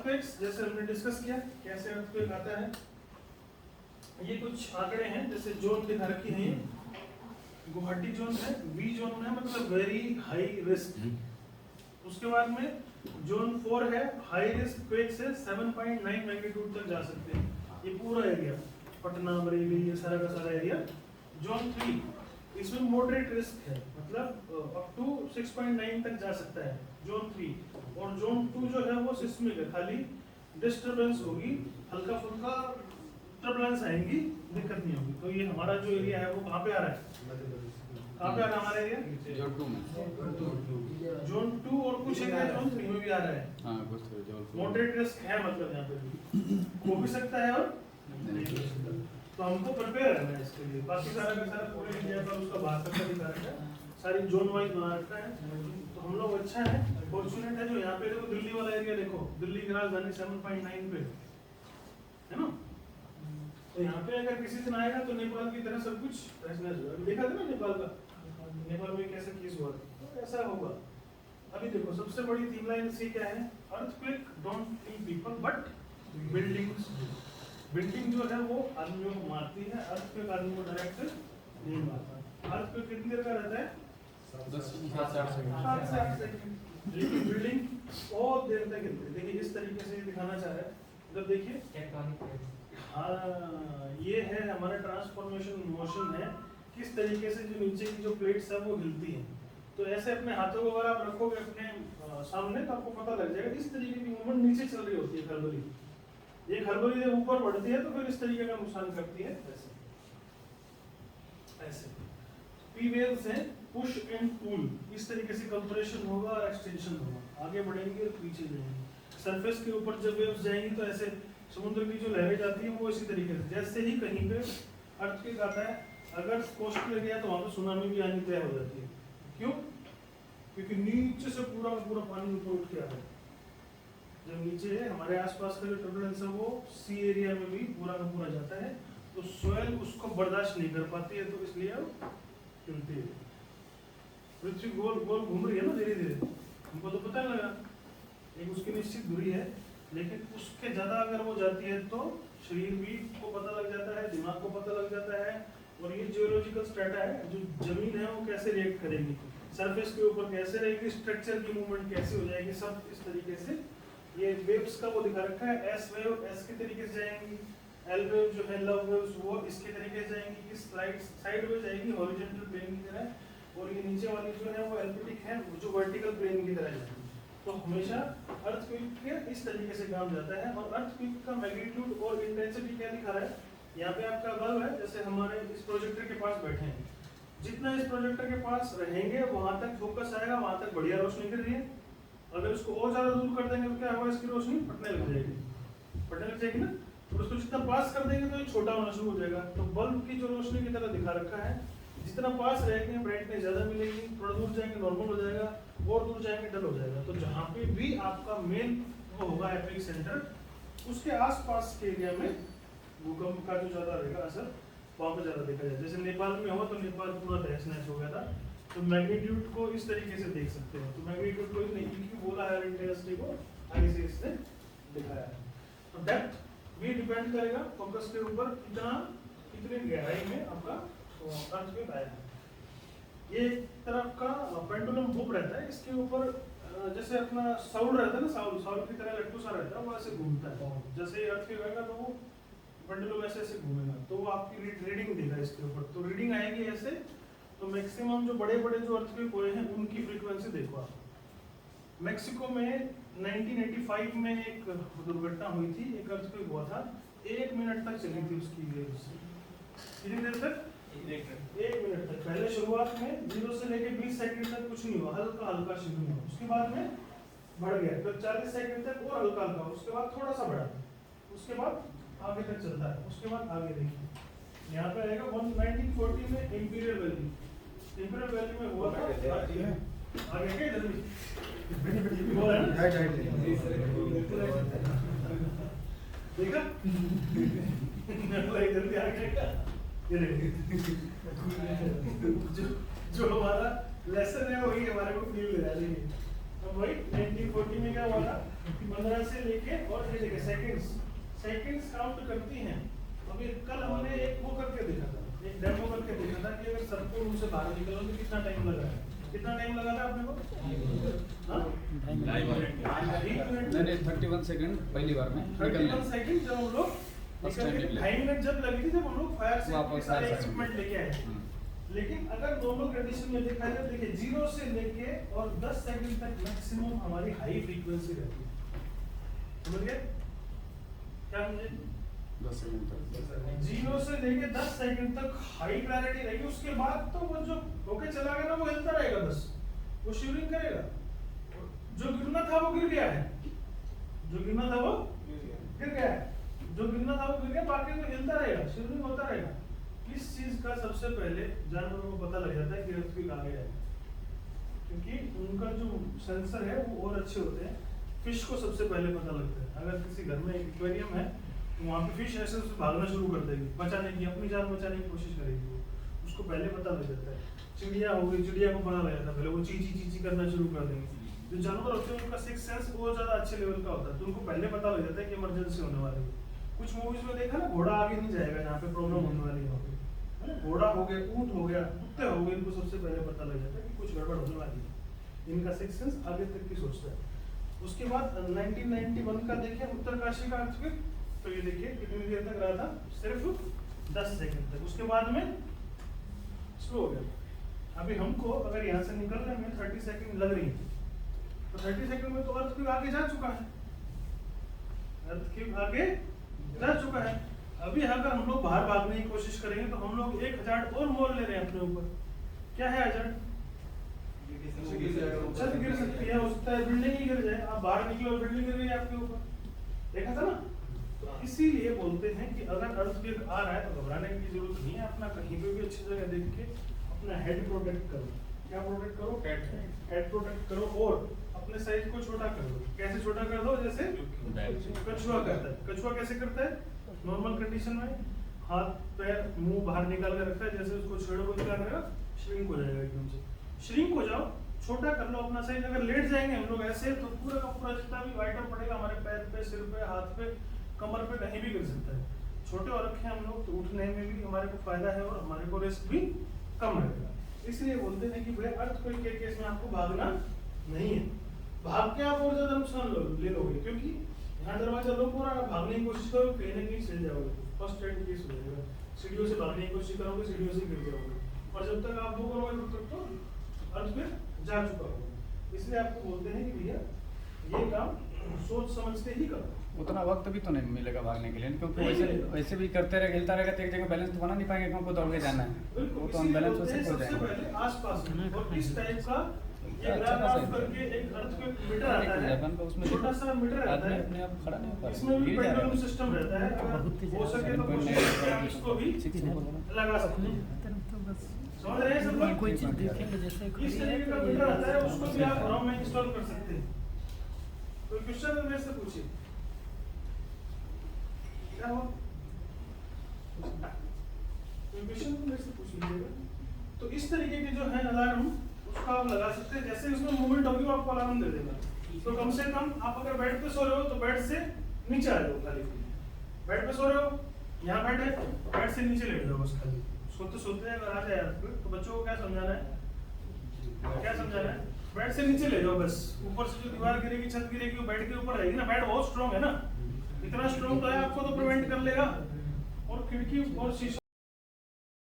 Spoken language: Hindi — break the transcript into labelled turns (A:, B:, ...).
A: अर्थक्वेक्स जैसे हमने डिस्कस किया कैसे अर्थक्वेक आता है। ये कुछ आंकड़े हैं, जैसे जोन दिखा रखी है। गुवाहाटी जोन है, वी जोन है मतलब वेरी हाई रिस्क। उसके बाद में जोन 4 है, हाई रिस्क क्वेक से 7.9 मैग्नीट्यूड तक जा सकते हैं। ये पूरा एरिया पटना बरेली ये सारा का सारा एरिया। जोन 3 इसमें मॉडरेट रिस्क है, मतलब अप टू 6.9 तक जा सकता है जोन 3। और जोन 2 जो है वो सिस्मिक है, खाली डिस्टरबेंस होगी, हल्का फुल्का टर्बुलेंस आएंगी, दिक्कत नहीं होगी। तो ये हमारा जो एरिया है वो कहाँ पे आ रहा है, कहाँ पे आ रहा है हमारा एरिया?
B: जोन 2 में।
A: जोन 2 और कुछ एरिया जोन 3 में भी आ रहा है।
B: हाँ कुछ जोन
A: मॉडरेट रिस्क है, मतलब यहाँ पे भी हो भी सकता है और नहीं हो सकता। तो हमको प्रिपेयर रहना है इसके लिए। बाकी सारा का सारा पूरे इंडिया का उसका बाहर तक का दिखा रखा है, सारी जोन वाइज बना रखा है। तो हम लोग अच्छा है, फॉर्चुनेट है जो यहाँ पे देखो दिल्ली वाला एरिया देखो, दिल्ली की राजधानी 7.9 पे है ना। तो यहाँ पे अगर किसी दिन आएगा तो नेपाल की तरह सब कुछ तहस-नहस होगा। देखा था ना नेपाल का, नेपाल में कैसे केस हुआ, तो ऐसा होगा। अभी देखो सबसे बड़ी थीम लाइन इसकी क्या है, earthquake don't kill people but buildings. Building जो है वो आदमियों को मारती है, अर्थक्वेक आदमी को डायरेक्ट नहीं मारता। अर्थक्वेक कितनी देर का रहता है?
B: 10 से 8
A: सेकंड। लेकिन बिल्डिंग बहुत देर तक हिलती है। देखिए इस तरीके से दिखाना चाह रहा है, जब देखिए हाँ ये है हमारा ट्रांसफॉर्मेशन मोशन है, किस तरीके से जो नीचे की जो प्लेट्स है वो हिलती हैं। तो ऐसे अपने हाथों को अगर आप रखोगे अपने सामने तो आपको पता लग जाएगा, इस तरीके की मूवमेंट नीचे चल रही होती है खरबली। ये खरबली जब ऊपर बढ़ती है तो फिर इस तरीके का नुकसान करती है। ऐसे पी वेव्स हैं, पुश एंड पुल, इस तरीके से कंप्रेशन होगा और एक्सटेंशन होगा, आगे बढ़ेंगे और पीछे जाएंगे। सरफेस के ऊपर जब वेव्स जाएंगी तो ऐसे समुद्र की जो लहरें जाती हैं वो इसी तरीके से, जैसे ही कहीं पे अर्थक्वेक आता है अगर कोस्टल एरिया तो वहाँ पे सुनामी भी आनी तय हो जाती है। क्यों? क्योंकि नीचे से पूरा का पूरा पानी ऊपर उठ के आता है। जब नीचे है हमारे आसपास का जो टर्बुलेंस है वो सी एरिया में भी पूरा का पूरा जाता है, तो सोयल उसको बर्दाश्त नहीं कर पाती है, तो इसलिए अब हिलती है। पृथ्वी गोल गोल घूम रही है ना धीरे धीरे, हमको तो पता लगा, एक उसकी निश्चित दूरी है, लेकिन उसके ज्यादा अगर वो जाती है तो शरीर भी को पता लग जाता है, दिमाग को पता लग जाता है। और ये जियोलॉजिकल स्ट्रेटा है, जो जमीन है वो कैसे रिएक्ट करेगी, सरफेस के ऊपर कैसे रहेगी, स्ट्रक्चर की मूवमेंट कैसे हो जाएगी, सब इस तरीके से ये वेव्स का वो दिखा रखा है। एस वेव एस के तरीके से जाएंगी, एल वेव जो है लव वेव्स वो इसके तरीके से जाएंगी, इस साइड में जाएगी हॉरिजॉन्टल प्लेन की तरह, और ये नीचे वाली जो है वो एल्पिटिक है जो वर्टिकल प्लेन की तरह जाएगी। तो हमेशा अर्थक्वेक के इस तरीके से काम जाता है। और अर्थक्वेक का मैग्नीट्यूड और इंटेंसिटी क्या दिखा रहा है, यहाँ पे आपका बल्ब है, जैसे हमारे इस प्रोजेक्टर के पास बैठे हैं, जितना इस प्रोजेक्टर के पास रहेंगे वहां तक फोकस आएगा, वहां तक बढ़िया रोशनी गिर रही है। अगर उसको और ज्यादा दूर कर देंगे तो क्या होगा, इसकी रोशनी फटने लग जाएगी ना। और उसको जितना पास कर देंगे तो ये छोटा होना शुरू हो जाएगा। तो बल्ब की जो रोशनी की तरह दिखा रखा है, जितना पास रहेंगे ब्राइटनेस ज्यादा मिलेगी, थोड़ा दूर जाएंगे नॉर्मल हो जाएगा, और दूर जाएंगे डल हो जाएगा। तो जहाँ पे भी आपका मेन वो होगा एपिक सेंटर, उसके आसपास के एरिया में भूकंप का जो ज्यादा रहेगा असर वहाँ पे ज्यादा देखा जाए। जैसे नेपाल में हुआ तो नेपाल पूरा तहस-नहस हो गया था। तो मैग्नीट्यूड को इस तरीके से देख सकते हैं। तो मैग्नीट्यूड को नहीं क्योंकि बोला है इंटेंसिटी को आगे से इसने दिखाया है। तो डेप्थ भी डिपेंड करेगा फोकस के ऊपर, कितनी गहराई में आपका अर्थक्वेक आया है। ये एक तरफ का पेंडुलम हुप रहता है, इसके ऊपर जैसे अपना साउल रहता है ना, साउल की तरह लट्टू सा रहता है, वो ऐसे घूमता है। जैसे अर्थक्वेक आएगा तो वो पेंडुलम ऐसे घूमेगा, तो वो आपकी रीडिंग देगा इसके ऊपर। तो रीडिंग आएगी ऐसे। तो मैक्सिमम जो बड़े बड़े जो अर्थक्वेक हुए हैं उनकी फ्रीक्वेंसी देखो आप। मैक्सिको में 1985 में एक दुर्घटना हुई थी, एक अर्थक्वेक हुआ था, 1 मिनट तक चली थी उसकी वेव्स। कितनी देर तक? 1 मिनट तक। पहले शुरुआत में 0 से लेके 20 सेकंड तक कुछ नहीं हुआ, हल्का हल्का शुरू हुआ, उसके बाद में बढ़ गया, फिर 40 सेकंड तक और हल्का हल्का, उसके बाद थोड़ा सा बढ़ा, उसके बाद आगे तक चलता है। उसके बाद आगे देखिए यहाँ पे आएगा 1940 में इंपीरियल वैली में हुआ था। आगे क्या इधर भी देखा इधर भी आगे का जो हमारा लेसन है वही हमारे को फील दे रहा है। तो वही 1940 में क्या हुआ था, 15 से लेके और ये देखिए सेकंड्स काउंट करती हैं। अभी कल हमने एक वो करके देखा था, एक डेमो करके देखा था कि अगर सर्कुलर रूम से बाहर निकलो तो कितना टाइम लगा है, कितना टाइम लगा था आपने को? हाँ?
B: नहीं 31 सेकंड पहली बार में
A: 31 सेकंड जब हम लोग
B: First time निकले।
A: 5 मिनट जब लगी थी जब हम लोग फायर से
B: वापस
A: सारे
B: fire
A: इक्विपमेंट लेके आए।
B: हम्म।
A: लेकिन अगर नॉर्मल कंडीशन में देखा जाए, देखिए 0 से लेके और 10 सेकंड तक मैक्सिमम हमारी हाई फ्रीक्वेंसी रहती है। समझ गए क्या? मुझे
B: 10 सेकंड तक
A: 0 से लेके 10 सेकंड तक हाई प्रायोरिटी रहेगी। उसके बाद तो वो जो होके चला गया ना वो हिलता रहेगा, बस वो शिवरिंग करेगा। जो गिरना था वो गिर गया है, जो गिरना था वो गिर गया है, जो गिरना था वो गिर गया, बाकी तो हिलता रहेगा, शिवरिंग होता रहेगा। इस चीज का सबसे पहले जानवरों को पता लग जाता है कि अर्थक्वेक आ गया है, क्योंकि उनका जो सेंसर है वो और अच्छे होते हैं। फिश को सबसे पहले पता लगता है। अगर किसी घर में एक एक्वेरियम है तो वहाँ पे फिश ऐसे उससे भागना शुरू कर देगी, बचाने की, अपनी जान बचाने की कोशिश करेगी वो, उसको पहले पता लग जाता है। चिड़िया हो गई, चिड़िया को पता लग जाता है, पहले वो ची ची ची ची करना शुरू कर देंगे। जो जानवर होते हैं उनका सिक्स सेंस बहुत ज्यादा अच्छे लेवल का होता है, तो उनको पहले पता लग जाता है कि इमरजेंसी होने वाली है। कुछ मूवीज में देखा ना, घोड़ा आगे नहीं जाएगा जहाँ पे प्रॉब्लम होने वाली है, है ना? घोड़ा हो गया, ऊंट हो गया, कुत्ते हो गए, इनको सबसे पहले पता लग जाता है कि कुछ गड़बड़ होने वाली है। इनका सिक्स सेंस आगे तक की सोचता है। उसके बाद 1991 का देखिए उत्तरकाशी का अर्थक्वेक, तो ये देखिए कितनी देर तक रहा था, सिर्फ 10 सेकंड तक। उसके बाद में स्लो हो गया। अभी हमको अगर यहाँ से निकलने में 30 सेकंड लग रही है, तो 30 सेकंड में तो अर्थक्वेक आगे जा चुका है, अर्थक्वेक आगे जा चुका है। अभी अगर हम लोग बाहर भागने की कोशिश करेंगे तो हम लोग 1000 और मोल ले रहे हैं अपने ऊपर। क्या है 1000? छत गिर सकती है, हो सकता है बिल्डिंग ही गिर जाए, आप बाहर निकले और बिल्डिंग गिर गई आपके ऊपर, देखा था ना? तो इसीलिए बोलते हैं कि अगर अर्थक्वेक आ रहा है तो घबराने की जरूरत नहीं है। अपना कहीं पे भी अच्छी जगह देख के अपना हेड प्रोटेक्ट करो। क्या प्रोटेक्ट करो? हेड प्रोटेक्ट करो, और अपने साइज को छोटा कर दो। कैसे छोटा कर दो? जैसे कछुआ करता है। कछुआ कैसे करता है? नॉर्मल कंडीशन में हाथ पैर मुंह बाहर निकाल कर रखता है, जैसे उसको छेड़ोगे क्या करेगा? श्रिंक हो जाएगा, एकदम से श्रिंक हो जाओ, छोटा कर लो अपना साइज। अगर लेट जाएंगे हम लोग ऐसे तो पूरा का पूरा जितना भी आइटम पड़ेगा हमारे पैर पे, सिर पे, हाथ पे, कमर पे, कहीं भी गिर सकता है। छोटे और रखे हम लोग तो उठने में भी हमारे को फायदा है और हमारे को रिस्क भी कम रहेगा। इसलिए बोलते हैं कि भाई अर्थक्वेक के केस में आपको भागना नहीं है। भाग के आप और ज्यादा नुकसान ले लोगे, क्योंकि यहाँ दरवाजा लो पूरा, भागने की कोशिश करो कहीं ना कहीं चल जाओगे, फर्स्ट एड केस हो जाएगा। सीढ़ियों से भागने की कोशिश करोगे, सीढ़ियों से गिर जाओगे, और जब तक आप वो करोगे तब तक तो अर्थक्वेक जा चुका होगा। इसलिए आपको बोलते हैं कि भैया ये काम सोच समझ के ही करो।
B: उतना वक्त भी तो नहीं मिलेगा भागने के लिए, क्योंकि वैसे भी करते रहेगा, हिलता रहेगा तो एक जगह बैलेंस तो बना नहीं पाएंगे, क्योंकि दौड़ के जाना है, वो तो अनबैलेंस हो सकता
A: सबसे
B: है।
A: पहले आसपास में, और इस टाइप का ये ग्राफ आप करके एक अर्थक्वेक मीटर आता है, छोटा सा मीटर रहता है,
B: अपने आप खड़ा नहीं हो पा रहा,
A: इसमें भी
B: गिर जा रहा
A: पेंडुलम
B: है।
A: सिस्टम रहता है। अगर हो सके तो कोशिश करें आप इसको भी लगा सकते हैं। समझ रहे हैं सब लोग?
C: कोई चीज देखेंगे जैसे
A: इस तरीके का मीटर आता है, उसको भी आप घरों में इंस्टॉल कर सकते हैं। कोई क्वेश्चन है मेरे से पूछिए, क्या हो? कोई क्वेश्चन मेरे से पूछ लीजिएगा। तो इस तरीके के जो है अलार्म, उसको आप लगा सकते हैं। जैसे उसमें मूवमेंट होगी वो आपको अलार्म दे देगा। तो कम से कम आप अगर बेड पे सो रहे हो तो बेड से नीचे आ जाओ खाली। बेड पे सो रहे हो, यहाँ बेड है, बेड से नीचे लेट जाओ बस खाली। सोते सोते अगर आ जाए आपको, तो बच्चों को क्या समझाना है? क्या समझाना है? बेड से नीचे ले जाओ बस। ऊपर से जो दीवार गिरेगी, छत गिरेगी, वो बेड के ऊपर रहेगी ना। बेड बहुत स्ट्रॉन्ग है ना, इतना स्ट्रॉन्ग तो है, आपको तो प्रिवेंट कर लेगा। और खिड़की और शीशे